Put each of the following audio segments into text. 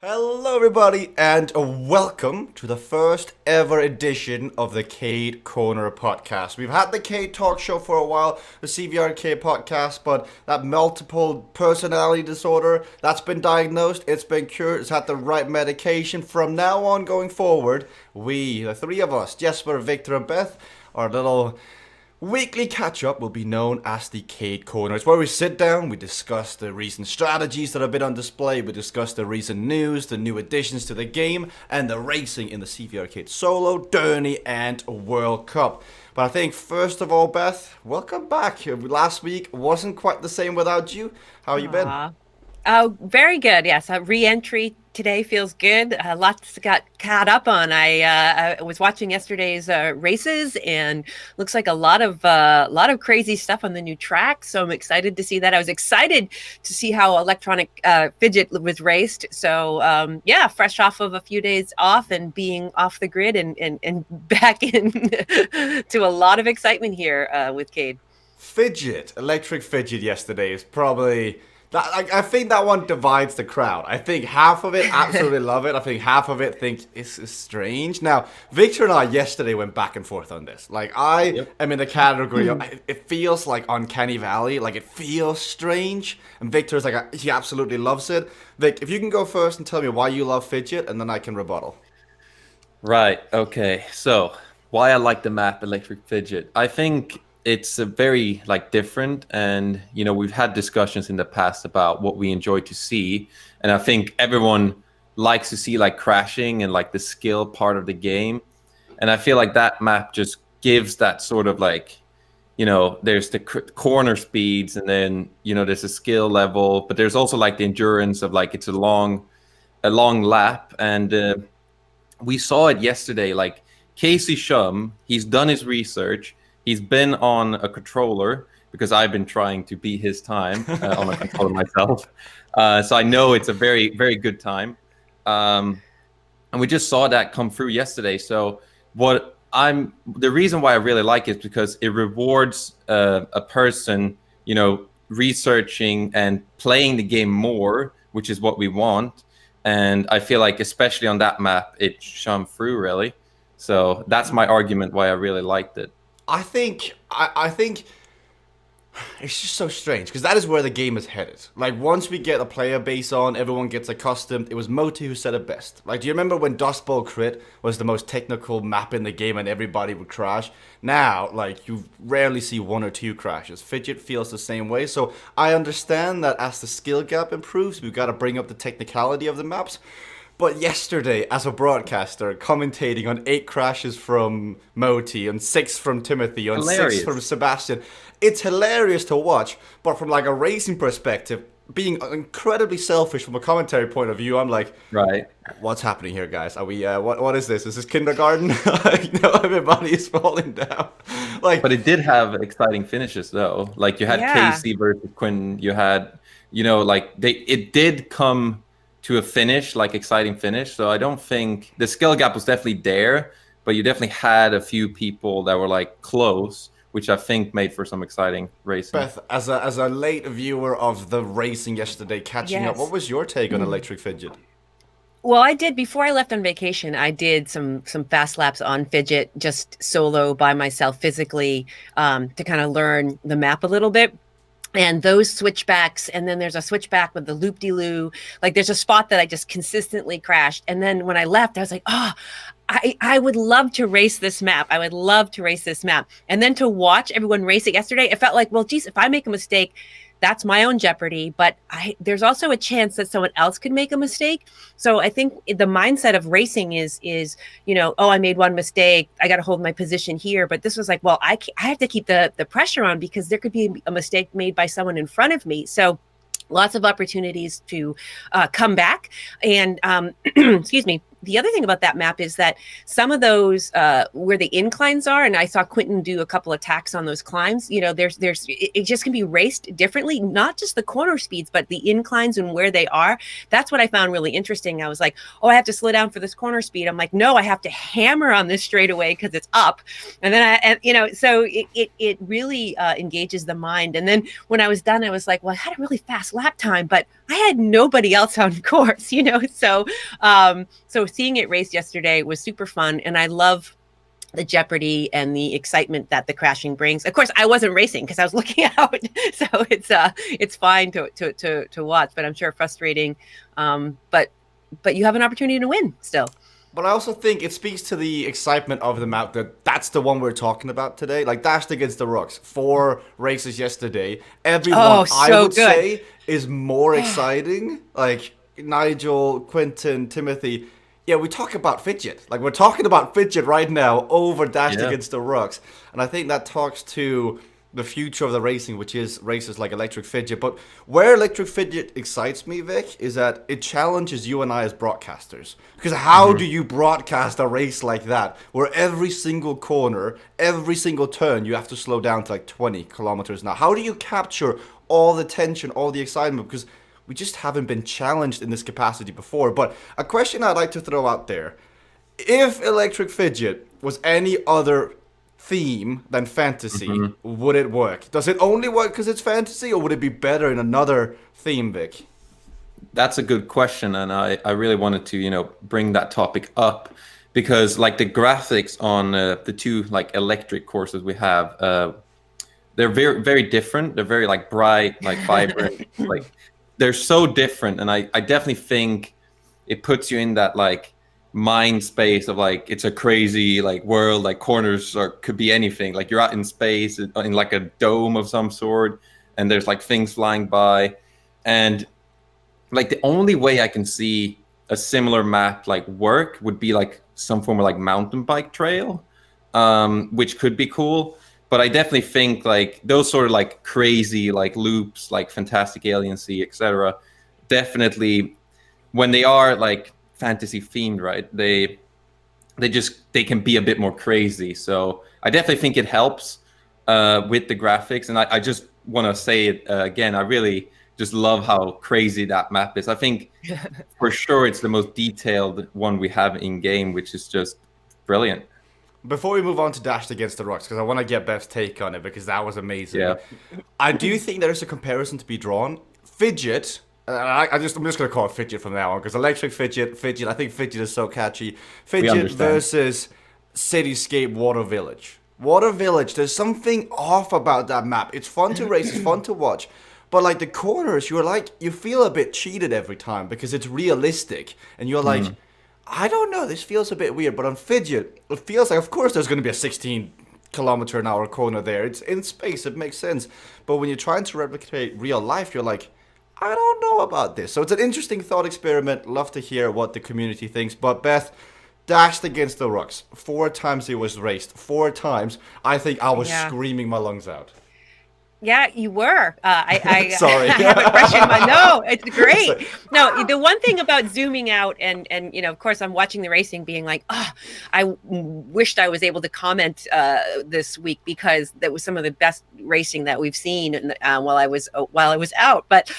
Hello, everybody, and welcome to the first ever edition of the CADE Corner podcast. We've had the CADE Talkshow for a while, the CVRcade podcast, but that multiple personality disorder, that's been diagnosed, it's been cured, it's had the right medication. From now on going forward, we, the three of us, Jesper, Viktor, and Beth, our little weekly catch-up will be known as the CADE Corner. It's where we sit down, we discuss the recent strategies that have been on display, we discuss the recent news, the new additions to the game, and the racing in the CVRcade Solo, Derny, and World Cup. But I think, first of all, Beth, welcome back. Last week wasn't quite the same without you. How you been? Oh, very good. Yes, re-entry today feels good. Lots got caught up on. I was watching yesterday's races, and looks like a lot of crazy stuff on the new track. So I'm excited to see that. I was excited to see how electronic Fidget was raced. So yeah, fresh off of a few days off and being off the grid and back in to a lot of excitement here with CADE. Fidget, electric Fidget yesterday is probably... I think that one divides the crowd. I think half of it absolutely love it. I think half of it thinks it's strange. Now, Victor and I yesterday went back and forth on this. Like, I am in the category of, it feels like Uncanny Valley. Like, it feels strange. And Victor's like, he absolutely loves it. Vic, if you can go first and tell me why you love Fidget, and then I can rebuttal. Right. Okay. So why I like the map Electric Fidget. I think it's a very different, and we've had discussions in the past about what we enjoy to see, and I think everyone likes to see crashing and the skill part of the game, and I feel like that map just gives that sort of there's the corner speeds, and then there's a skill level, but there's also the endurance of it's a long lap, and we saw it yesterday. Casey Shum, he's done his research. He's been on a controller because I've been trying to beat his time on a controller myself. So I know it's a very, very good time. And we just saw that come through yesterday. So the reason why I really like it is because it rewards a person, researching and playing the game more, which is what we want. And I feel like, especially on that map, it shone through really. So that's my argument why I really liked it. I think it's just so strange because that is where the game is headed. Once we get a player base on, everyone gets accustomed. It was Moti who said it best. Do you remember when Dust Bowl Crit was the most technical map in the game and everybody would crash? Now, you rarely see one or two crashes. Fidget feels the same way. So I understand that as the skill gap improves, we've got to bring up the technicality of the maps. But yesterday, as a broadcaster, commentating on 8 crashes from Moti, on 6 from Timothy, on hilarious. 6 from Sebastian, it's hilarious to watch. But from a racing perspective, being incredibly selfish from a commentary point of view, I'm like, right, what's happening here, guys? Are we? What is this? Is this kindergarten? Everybody is falling down. But it did have exciting finishes, though. You had Casey versus Quinn. You had, it did come to a finish, exciting finish. So I don't think the skill gap was definitely there, but you definitely had a few people that were close, which I think made for some exciting racing. Beth, as a late viewer of the racing yesterday, catching up, what was your take on Electric Fidget? Well, I did, before I left on vacation, I did some fast laps on Fidget, just solo by myself physically, to kind of learn the map a little bit. And those switchbacks, and then there's a switchback with the loop-de-loo. There's a spot that I just consistently crashed. And then when I left, I was like, I would love to race this map. I would love to race this map. And then to watch everyone race it yesterday, it felt like, well, geez, if I make a mistake, that's my own jeopardy. But there's also a chance that someone else could make a mistake. So I think the mindset of racing is I made one mistake, I got to hold my position here. But this was like, well, I have to keep the pressure on because there could be a mistake made by someone in front of me. So lots of opportunities to come back. And excuse me. The other thing about that map is that some of those where the inclines are, and I saw Quentin do a couple attacks on those climbs, it just can be raced differently, not just the corner speeds, but the inclines and where they are. That's what I found really interesting. I was like, oh, I have to slow down for this corner speed. I'm like, no, I have to hammer on this straightaway because it's up. And then so it really engages the mind. And then when I was done, I was like, well, I had a really fast lap time, but I had nobody else on course, So, so seeing it race yesterday was super fun, and I love the jeopardy and the excitement that the crashing brings. Of course, I wasn't racing because I was looking out, so it's fine to watch, but I'm sure frustrating. But you have an opportunity to win still. But I also think it speaks to the excitement of the map that's the one we're talking about today. Like Dashed Against the Rocks, 4 races yesterday. Everyone, I would say, is more exciting. Like Nigel, Quentin, Timothy. Yeah, we talk about Fidget. Like we're talking about Fidget right now over Dashed Against the Rocks. And I think that talks to the future of the racing, which is races like Electric Fidget. But where Electric Fidget excites me, Vic, is that it challenges you and I as broadcasters. Because how do you broadcast a race like that, where every single corner, every single turn, you have to slow down to like 20 kilometers an hour? How do you capture all the tension, all the excitement? Because we just haven't been challenged in this capacity before. But a question I'd like to throw out there: if Electric Fidget was any other theme than fantasy, would it work? Does it only work because it's fantasy, or would it be better in another theme, Vic? That's a good question, and I really wanted to bring that topic up because like the graphics on the 2 like electric courses we have, they're very very different. They're very like bright, like vibrant, like they're so different, and I definitely think it puts you in that like mind space of like it's a crazy like world, like corners could be anything, like you're out in space in like a dome of some sort, and there's like things flying by, and like the only way I can see a similar map like work would be like some form of like mountain bike trail, which could be cool. But I definitely think like those sort of like crazy like loops, like Fantastic Alien Sea, etc., definitely when they are like fantasy themed, right, they can be a bit more crazy. So I definitely think it helps with the graphics, and I just want to say it again, I really just love how crazy that map is. I think for sure it's the most detailed one we have in game, which is just brilliant. Before we move on to Dashed Against the Rocks, because I want to get Beth's take on it, because that was amazing. Yeah. I do think there's a comparison to be drawn. Fidget, I'm just going to call it Fidget from now on, because Electric Fidget, I think Fidget is so catchy. Fidget versus Cityscape Water Village. Water Village, there's something off about that map. It's fun to race, it's fun to watch. But like the corners, you feel a bit cheated every time, because it's realistic. And you're like, I don't know, this feels a bit weird. But on Fidget, it feels like, of course, there's going to be a 16-kilometer-an-hour corner there. It's in space, it makes sense. But when you're trying to replicate real life, you're like, I don't know about this. So it's an interesting thought experiment. Love to hear what the community thinks. But Beth, Dashed Against the Rocks, 4 times it was raced. 4 times. I think I was screaming my lungs out. Yeah, you were. Sorry. I have a question. No, it's great. No, the one thing about zooming out and of course, I'm watching the racing, being like, oh, I wished I was able to comment this week, because that was some of the best racing that we've seen while I was out. But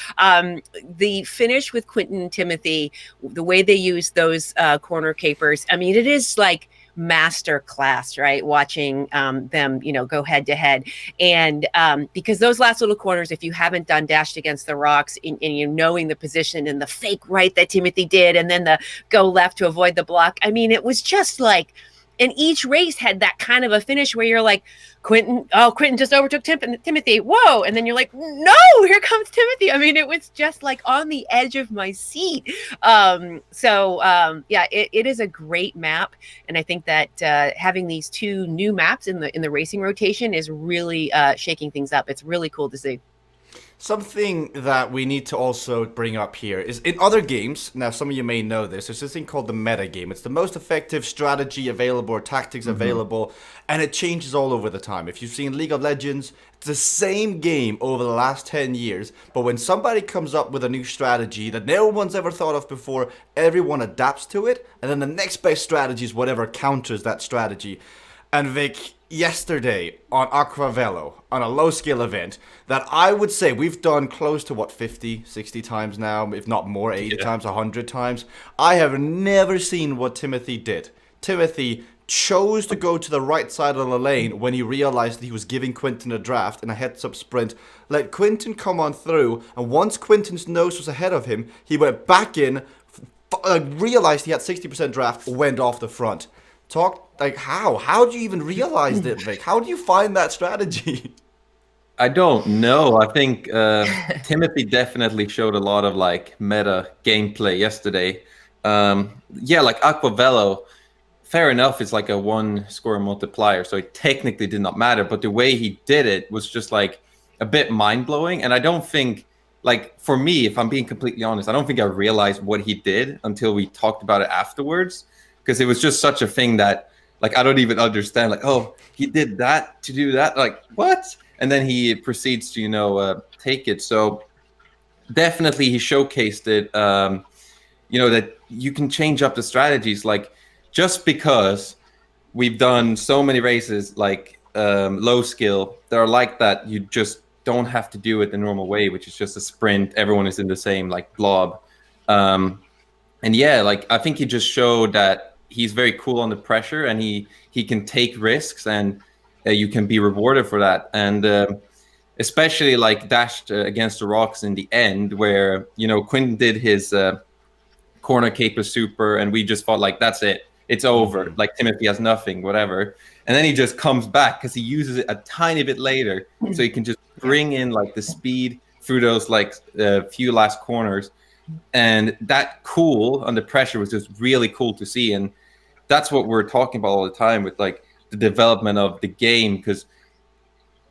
the finish with Quentin and Timothy, the way they use those corner capers, I mean, it is like master class, right? Watching them, go head to head. And because those last little corners, if you haven't done Dashed Against the Rocks, and you knowing the position and the fake right that Timothy did, and then the go left to avoid the block, I mean, it was just like, and each race had that kind of a finish where you're like, Quentin just overtook Timothy. Whoa. And then you're like, no, here comes Timothy. I mean, it was just like on the edge of my seat. It is a great map. And I think that having these 2 new maps in the racing rotation is really shaking things up. It's really cool to see. Something that we need to also bring up here is in other games, now some of you may know this, there's this thing called the meta game. It's the most effective strategy available or tactics available, and it changes all over the time. If you've seen League of Legends, it's the same game over the last 10 years, but when somebody comes up with a new strategy that no one's ever thought of before, everyone adapts to it, and then the next best strategy is whatever counters that strategy. And Vic, yesterday on Aquavello, on a low skill event that I would say we've done close to 50, 60 times now, if not more, 80 times, 100 times. I have never seen what Timothy did. Timothy chose to go to the right side of the lane when he realized that he was giving Quinten a draft in a heads-up sprint, let Quinten come on through, and once Quinten's nose was ahead of him, he went back in, realized he had 60% draft, went off the front. How do you even realize that, Vic? How do you find that strategy? I don't know. I think Timothy definitely showed a lot of like meta gameplay yesterday. Like Aquavello, fair enough, it's like a one score multiplier, so it technically did not matter. But the way he did it was just like a bit mind blowing. And I don't think, like, for me, if I'm being completely honest, I don't think I realized what he did until we talked about it afterwards, because it was just such a thing that, like, I don't even understand. Like, oh, he did that to do that. Like, what? And then he proceeds to, take it. So definitely he showcased it, that you can change up the strategies. Like, just because we've done so many races, like low skill, that are like that, you just don't have to do it the normal way, which is just a sprint. Everyone is in the same, like, blob. I think he just showed that he's very cool under pressure, and he can take risks, and you can be rewarded for that. And especially like dashed against the rocks in the end, where Quinten did his corner caper super, and we just thought, like, that's it, it's over. Mm-hmm. Like, Timothy has nothing, whatever. And then he just comes back because he uses it a tiny bit later, so he can just bring in like the speed through those like few last corners. And that cool under pressure was just really cool to see. And that's what we're talking about all the time with like the development of the game, because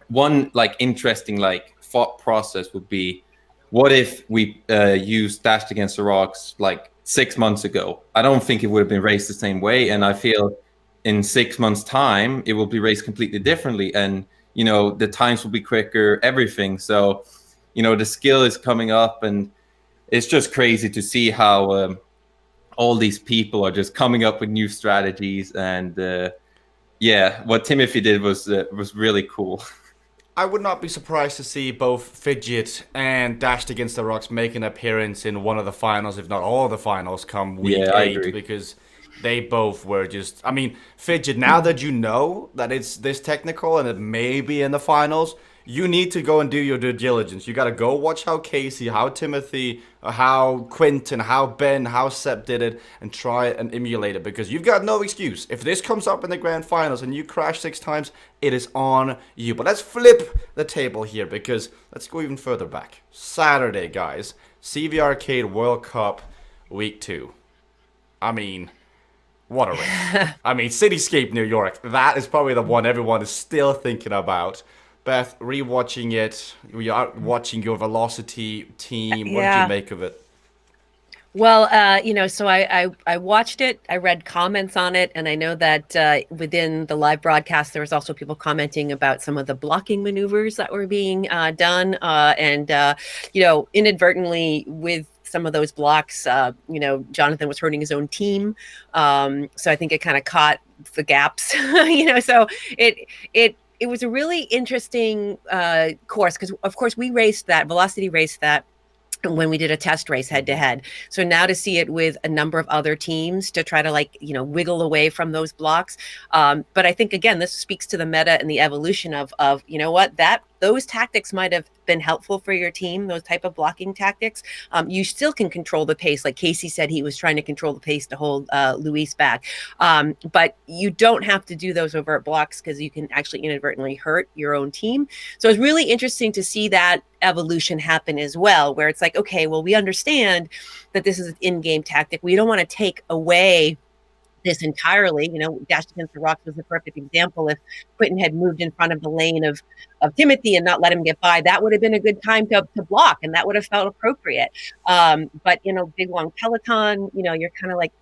one like interesting like thought process would be, what if we used Dashed Against the Rocks like 6 months ago? I don't think it would have been raced the same way, and I feel in 6 months' time it will be raced completely differently, and the times will be quicker, everything. So the skill is coming up, and it's just crazy to see how all these people are just coming up with new strategies. And what Timothy did was really cool. I would not be surprised to see both Fidget and Dashed Against the Rocks make an appearance in one of the finals, if not all the finals, come week 8, because they both were just... I mean, Fidget, now that you know that it's this technical and it may be in the finals, you need to go and do your due diligence. You got to go watch how Casey, how Timothy, how Quinten, how Ben, how Seb did it, and try it and emulate it, because you've got no excuse. If this comes up in the grand finals and you crash 6 times, it is on you. But let's flip the table here, because let's go even further back. Saturday, guys, CVRcade World Cup Week 2. I mean, what a race. I mean, Cityscape New York, that is probably the one everyone is still thinking about. Beth, rewatching it, we are watching your Velocity team. What did you make of it? Well, so I watched it, I read comments on it, and I know that within the live broadcast, there was also people commenting about some of the blocking maneuvers that were being done. Inadvertently with some of those blocks, Jonathan was hurting his own team. So I think it kind of caught the gaps, so it was a really interesting course, because, of course, we raced that, Velocity raced that when we did a test race head to head. So now to see it with a number of other teams to try to wiggle away from those blocks. But I think, again, this speaks to the meta and the evolution of those tactics might have been helpful for your team, those type of blocking tactics. You still can control the pace. Like Casey said, he was trying to control the pace to hold Luis back. But you don't have to do those overt blocks, because you can actually inadvertently hurt your own team. So it's really interesting to see that evolution happen as well, where it's like, okay, well, we understand that this is an in-game tactic. We don't want to take away this entirely. Dashed Against the Rocks was the perfect example. If Quinten had moved in front of the lane of Timothy and not let him get by, that would have been a good time to block, and that would have felt appropriate. But big long peloton, you're kind of like,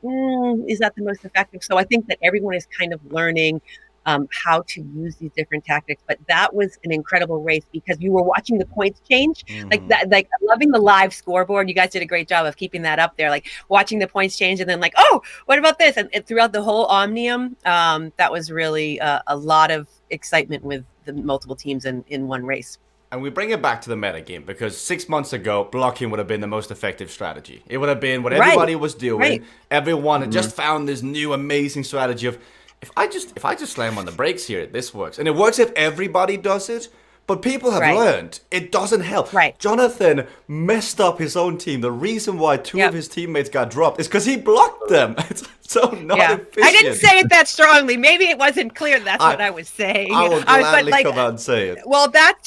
is that the most effective? So I think that everyone is kind of learning how to use these different tactics. But that was an incredible race, because you were watching the points change. Like that, like loving the live scoreboard. You guys did a great job of keeping that up there, like watching the points change, and then like, oh, what about this? And throughout the whole Omnium, that was really a lot of excitement with the multiple teams in one race. And we bring it back to the meta game, because 6 months ago, blocking would have been the most effective strategy. It would have been what everybody was doing. Right. Everyone had just found this new amazing strategy of, if I just slam on the brakes here, this works. And it works if everybody does it. But people have learned it doesn't help. Right. Jonathan messed up his own team. The reason why two of his teammates got dropped is because he blocked them. It's so not efficient. I didn't say it that strongly. Maybe it wasn't clear that's what I was saying. I will gladly come out and say it. Well, that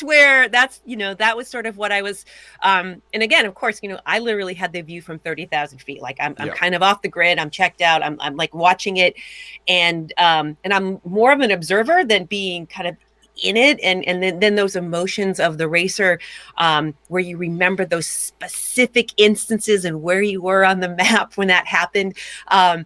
was sort of what I was. And again, of course, I literally had the view from 30,000 feet. Like I'm kind of off the grid. I'm checked out. I'm like watching it, and I'm more of an observer than being kind of in it, and then those emotions of the racer, where you remember those specific instances and where you were on the map when that happened. I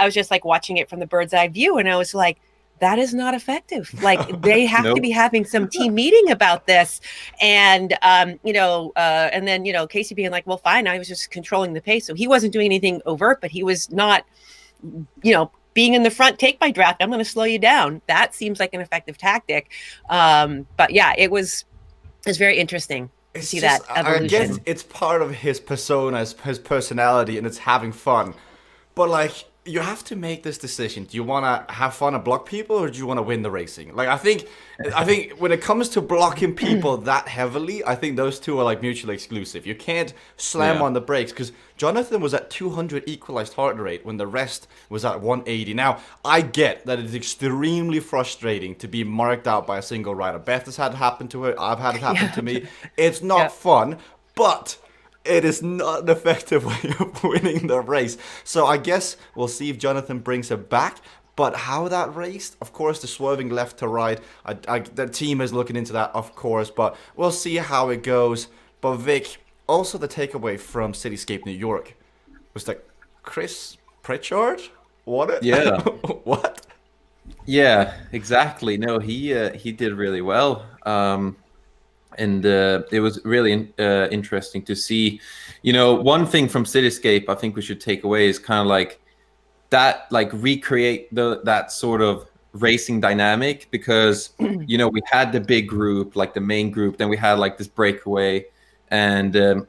was just like watching it from the bird's eye view, and I was like, that is not effective. Like they have to be having some team meeting about this. And, and then, Casey being like, well, fine. I was just controlling the pace. So he wasn't doing anything overt, but he was not, being in the front, take my draft. I'm going to slow you down. That seems like an effective tactic. But yeah, it was very interesting to see that evolution. I guess it's part of his persona, his personality, and it's having fun. But like, you have to make this decision. Do you want to have fun and block people, or do you want to win the racing? Like, I think when it comes to blocking people that heavily, I think those two are like mutually exclusive. You can't slam on the brakes, because Jonathan was at 200 equalized heart rate when the rest was at 180. Now, I get that it's extremely frustrating to be marked out by a single rider. Beth has had it happen to her. I've had it happen to me. It's not fun, but it is not an effective way of winning the race. So I guess we'll see if Jonathan brings it back. But how that raced, of course, the swerving left to right, the team is looking into that, of course. But we'll see how it goes. But Vic, also the takeaway from Cityscape New York was that Chris Pritchard won it? Yeah. What? Yeah, exactly. No, he did really well. And it was really interesting to see. One thing from Cityscape I think we should take away is kind of like that, like recreate that sort of racing dynamic, because we had the big group, like the main group, then we had like this breakaway, and it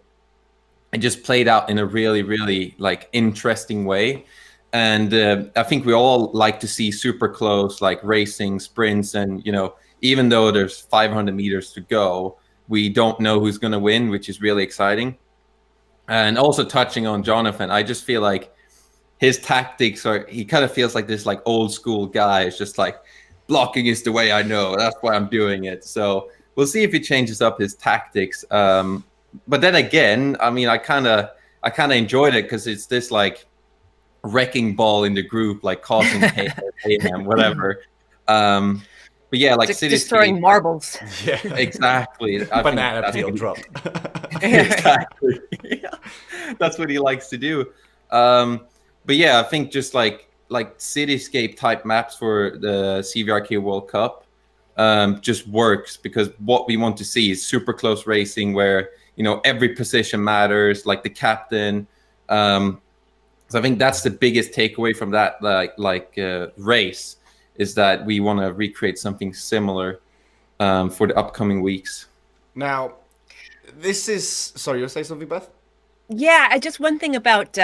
just played out in a really, really like interesting way. And I think we all like to see super close like racing sprints, and even though there's 500 meters to go, we don't know who's going to win, which is really exciting. And also touching on Jonathan, I just feel like his tactics he kind of feels like this like old school guy. It's just like, blocking is the way I know. That's why I'm doing it. So we'll see if he changes up his tactics. But then again, I mean, I kind of enjoyed it, because it's this like wrecking ball in the group, like causing mayhem, whatever. But yeah, like just throwing marbles. Yeah, exactly. Banana peel drop. Exactly. Yeah. That's what he likes to do. But yeah, I think just like Cityscape type maps for the CVRcade World Cup just works, because what we want to see is super close racing where every position matters, like the captain. So I think that's the biggest takeaway from that race, is that we want to recreate something similar for the upcoming weeks. Now, this is... Sorry, you were saying something, Beth? Yeah, just one thing about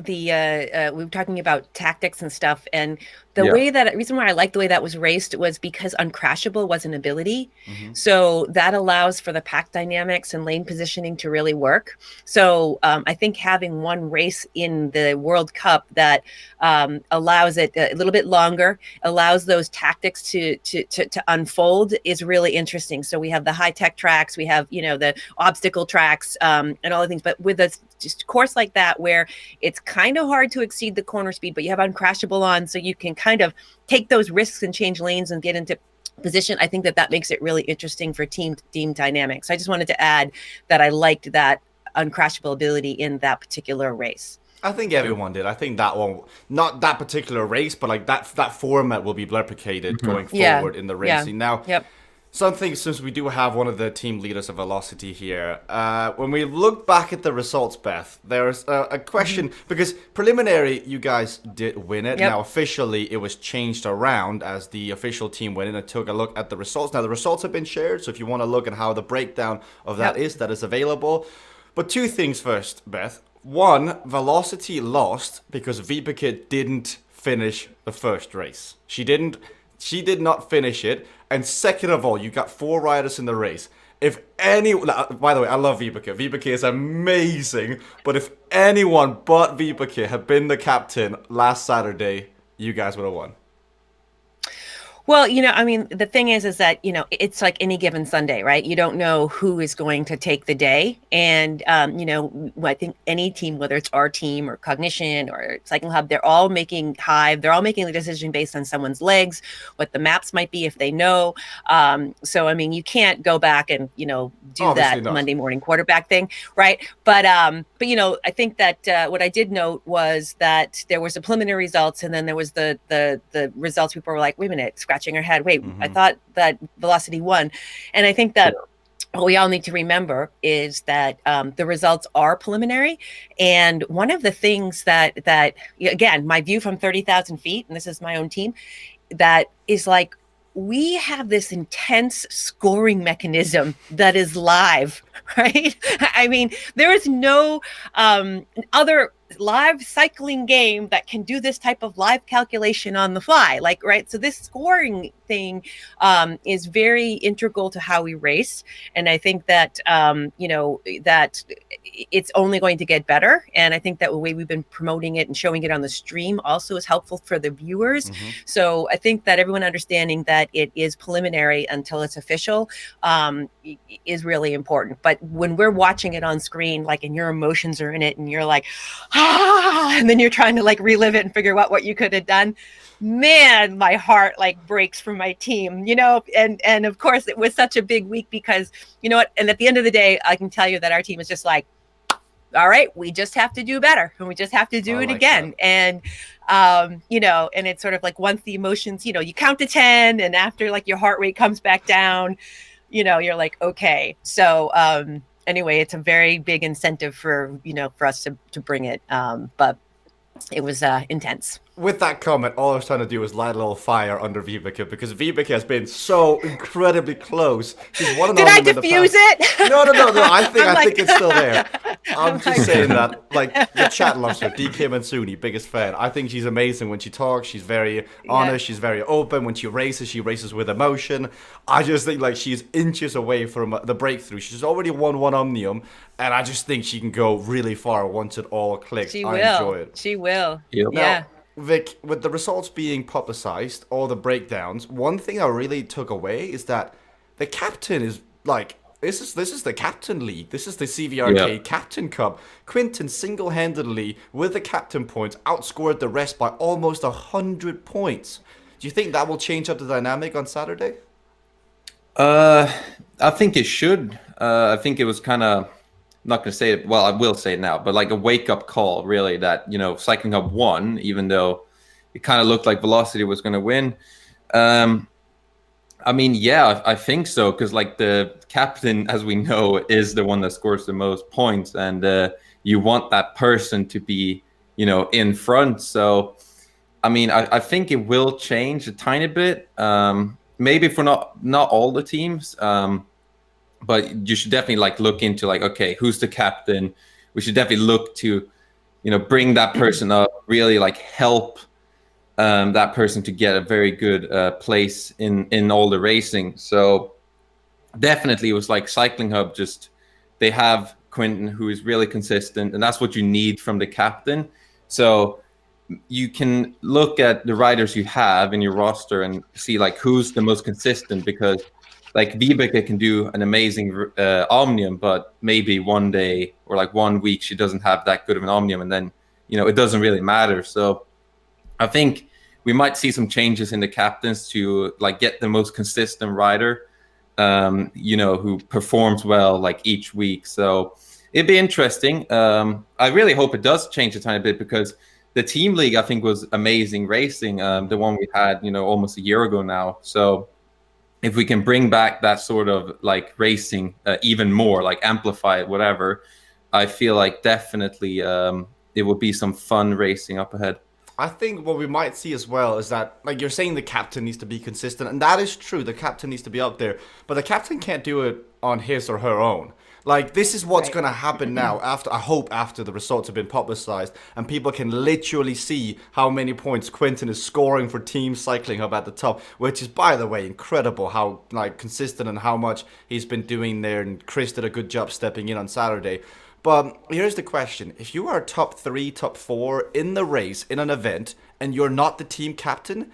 we were talking about tactics and stuff, and the reason why I like the way that was raced was because uncrashable was an ability. Mm-hmm. So that allows for the pack dynamics and lane positioning to really work. So I think having one race in the World Cup that allows it a little bit longer, allows those tactics to unfold, is really interesting. So we have the high tech tracks, we have the obstacle tracks, and all the things, but with a just course like that where it's kind of hard to exceed the corner speed, but you have uncrashable on, so you can kind of take those risks and change lanes and get into position. I think that makes it really interesting for team dynamics. I just wanted to add that I liked that uncrashable ability in that particular race. I think everyone did. I think that one, not that particular race, but like that format will be replicated going forward in the racing. Now, something, since we do have one of the team leaders of Velocity here, when we look back at the results, Beth, there's a question, because preliminary, you guys did win it. Now, officially, it was changed around as the official team went in and took a look at the results. Now, the results have been shared, so if you want to look at how the breakdown of that is available. But two things first, Beth. One, Velocity lost because CVRcade didn't finish the first race. She did not finish it. And second of all, you got 4 riders in the race. If any, by the way, I love Vibeke. Vibeke is amazing. But if anyone but Vibeke had been the captain last Saturday, you guys would have won. Well, I mean, the thing is that, it's like any given Sunday, right? You don't know who is going to take the day. And, I think any team, whether it's our team or Cognition or Cycling Hub, they're all making the decision based on someone's legs, what the maps might be if they know. So, I mean, you can't go back and, do Obviously that not. Monday morning quarterback thing, right? But I think that what I did note was that there was the preliminary results, and then there was the results. People were like, wait a minute, scratching her head. Wait, I thought that Velocity won. And I think that what we all need to remember is that the results are preliminary. And one of the things that again, my view from 30,000 feet, and this is my own team, that is like, we have this intense scoring mechanism that is live, right? I mean, there is no other live cycling game that can do this type of live calculation on the fly, right? So this scoring thing is very integral to how we race. And I think that, that it's only going to get better. And I think that the way we've been promoting it and showing it on the stream also is helpful for the viewers. So I think that everyone understanding that it is preliminary until it's official is really important. But when we're watching it on screen, and your emotions are in it and you're like, and then you're trying to relive it and figure out what you could have done, man, my heart breaks for my team, and of course it was such a big week because and at the end of the day, I can tell you that our team is just like, all right, we just have to do better and we just have to do it again. That. And and it's sort of once the emotions, you count to 10 and after your heart rate comes back down, you're like, okay. So anyway, it's a very big incentive for for us to bring it, but it was intense. With that comment, all I was trying to do was light a little fire under Vibeke because Vibeke has been so incredibly close. She's one and Did only I in the diffuse past. it? No. I think it's still there. I'm just saying that, the chat loves her. DK Mansuni, biggest fan. I think she's amazing when she talks. She's very honest. She's very open. When she races with emotion. I just think she's inches away from the breakthrough. She's already won one Omnium, and I just think she can go really far once it all clicks. She I will. enjoy it. She will. Yep. Now, Yeah. Vic, with the results being publicized, all the breakdowns, one thing I really took away is that the captain is this is the captain league. This is the CVRcade Captain Cup. Quinten single-handedly, with the captain points, outscored the rest by almost 100 points. Do you think that will change up the dynamic on Saturday? I think it should. I think it was kind of, not going to say it, well, I will say it now, but a wake-up call, really, that, Cycling Hub won, even though it kind of looked like Velocity was going to win. I mean, yeah, I think so, because the captain, as we know, is the one that scores the most points, and you want that person to be, in front. So, I mean, I think it will change a tiny bit, maybe for not all the teams, but you should definitely look into okay, who's the captain? We should definitely look to, bring that person up, really help that person to get a very good place in all the racing. So definitely it was Cycling Hub, just they have Quinten, who is really consistent, and that's what you need from the captain. So you can look at the riders you have in your roster and see who's the most consistent, because Vibeke can do an amazing Omnium, but maybe one day or 1 week she doesn't have that good of an Omnium, and then it doesn't really matter. So I think we might see some changes in the captains to get the most consistent rider, who performs well each week. So it'd be interesting. I really hope it does change a tiny bit, because the team league I think was amazing racing, the one we had almost a year ago now. So if we can bring back that sort of racing even more, amplify it, whatever, I feel definitely it will be some fun racing up ahead. I think what we might see as well is that, you're saying, the captain needs to be consistent, and that is true. The captain needs to be up there, but the captain can't do it on his or her own. Like, this is what's Right. going to happen now after the results have been publicized and people can literally see how many points Quentin is scoring for Team Cycling Hub at the top, which is, by the way, incredible how like consistent and how much he's been doing there, and Chris did a good job stepping in on Saturday. But here's the question. If you are top 3, top 4 in the race, in an event, and you're not the team captain,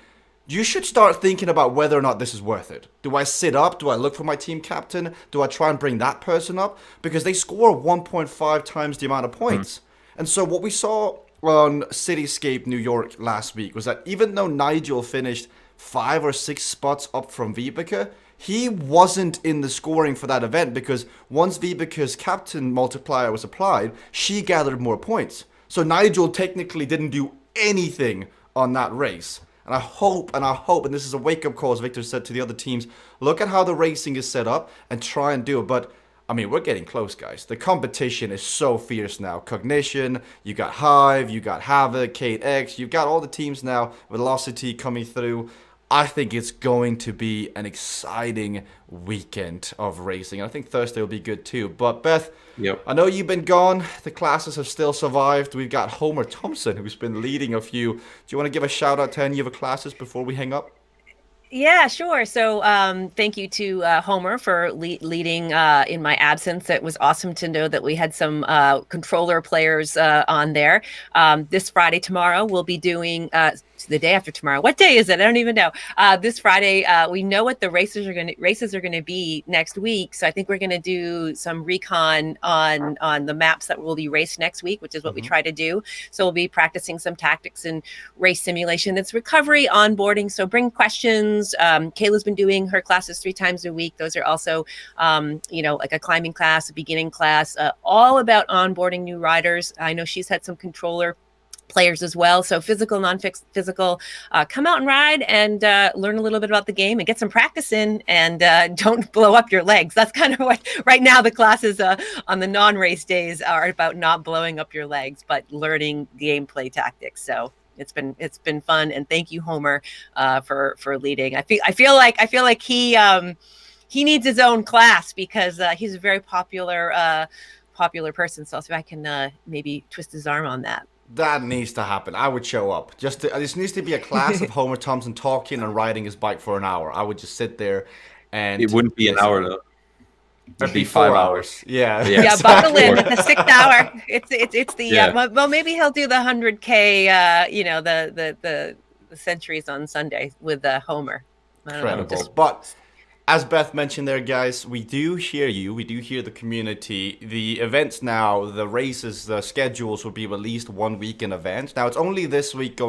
you should start thinking about whether or not this is worth it. Do I sit up? Do I look for my team captain? Do I try and bring that person up? Because they score 1.5 times the amount of points. And so what we saw on Cityscape New York last week was that even though Nigel finished 5 or 6 spots up from Vibeke, he wasn't in the scoring for that event because once Vibeke's captain multiplier was applied, she gathered more points. So Nigel technically didn't do anything on that race. And I hope, and this is a wake-up call, as Viktor said to the other teams, look at how the racing is set up and try and do it. But, I mean, we're getting close, guys. The competition is so fierce now. Cognition, you got Hive, you got Havoc, CADE X, you've got all the teams now, Velocity coming through. I think it's going to be an exciting weekend of racing. I think Thursday will be good too. But Beth, Yep. I know you've been gone. The classes have still survived. We've got Homer Thompson, who's been leading a few. Do you want to give a shout out to any of the classes before we hang up? Yeah, sure. So thank you to Homer for leading in my absence. It was awesome to know that we had some controller players on there. This Friday, tomorrow, we'll be doing the day after tomorrow. What day is it? I don't even know. This Friday, we know what the races are going to be next week. So I think we're going to do some recon on the maps that will be raced next week, which is what we try to do. So we'll be practicing some tactics and race simulation. It's recovery, onboarding. So bring questions. Kayla's been doing her classes 3 times a week. Those are also, like a climbing class, a beginning class, all about onboarding new riders. I know she's had some controller players as well. So physical, non-physical, come out and ride and learn a little bit about the game and get some practice in, and don't blow up your legs. That's kind of what right now the classes on the non-race days are about, not blowing up your legs, but learning gameplay tactics. So it's been fun, and thank you, Homer, for leading. I feel like he needs his own class because he's a very popular person. So I'll see if I can maybe twist his arm on that. That needs to happen. I would show up. This needs to be a class of Homer Thompson talking and riding his bike for an hour. I would just sit there and... It wouldn't be an hour, though. It'd be 5 hours. Yeah. Yeah, exactly. buckle in at the 6th hour. It's the well, maybe he'll do the 100K. The centuries on Sunday with Homer. Incredible. But as Beth mentioned there, guys, we do hear you. We do hear the community. The events now, the races, the schedules will be released 1 week in advance. Now, it's only this week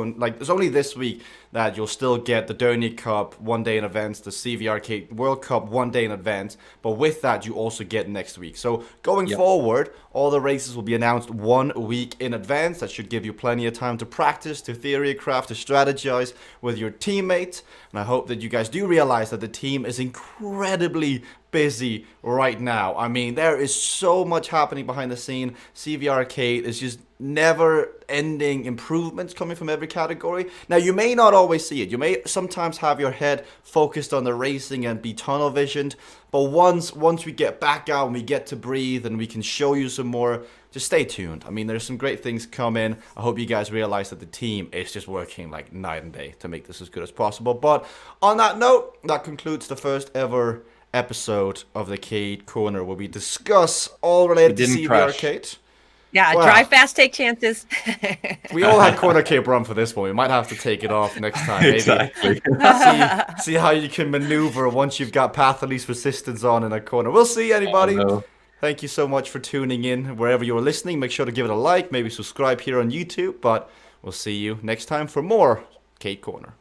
that you'll still get the Derny Cup 1 day in advance, the CVRcade World Cup 1 day in advance. But with that, you also get next week. So going forward, all the races will be announced 1 week in advance. That should give you plenty of time to practice, to theorycraft, to strategize with your teammates. And I hope that you guys do realize that the team is incredibly busy right now. I mean, there is so much happening behind the scene. CVRcade is just never-ending improvements coming from every category. Now, you may not always see it. You may sometimes have your head focused on the racing and be tunnel-visioned. But once we get back out and we get to breathe and we can show you some more, just stay tuned. I mean, there's some great things coming. I hope you guys realize that the team is just working like night and day to make this as good as possible. But on that note, that concludes the first ever episode of the CADE Corner, where we discuss all related to CVRcade. Yeah, drive fast, take chances. We all had corner cape run for this one. We might have to take it off next time. Maybe. Exactly. see how you can maneuver once you've got path of least resistance on in a corner. We'll see, anybody. Thank you so much for tuning in wherever you're listening. Make sure to give it a like, maybe subscribe here on YouTube. But we'll see you next time for more CADE Corner.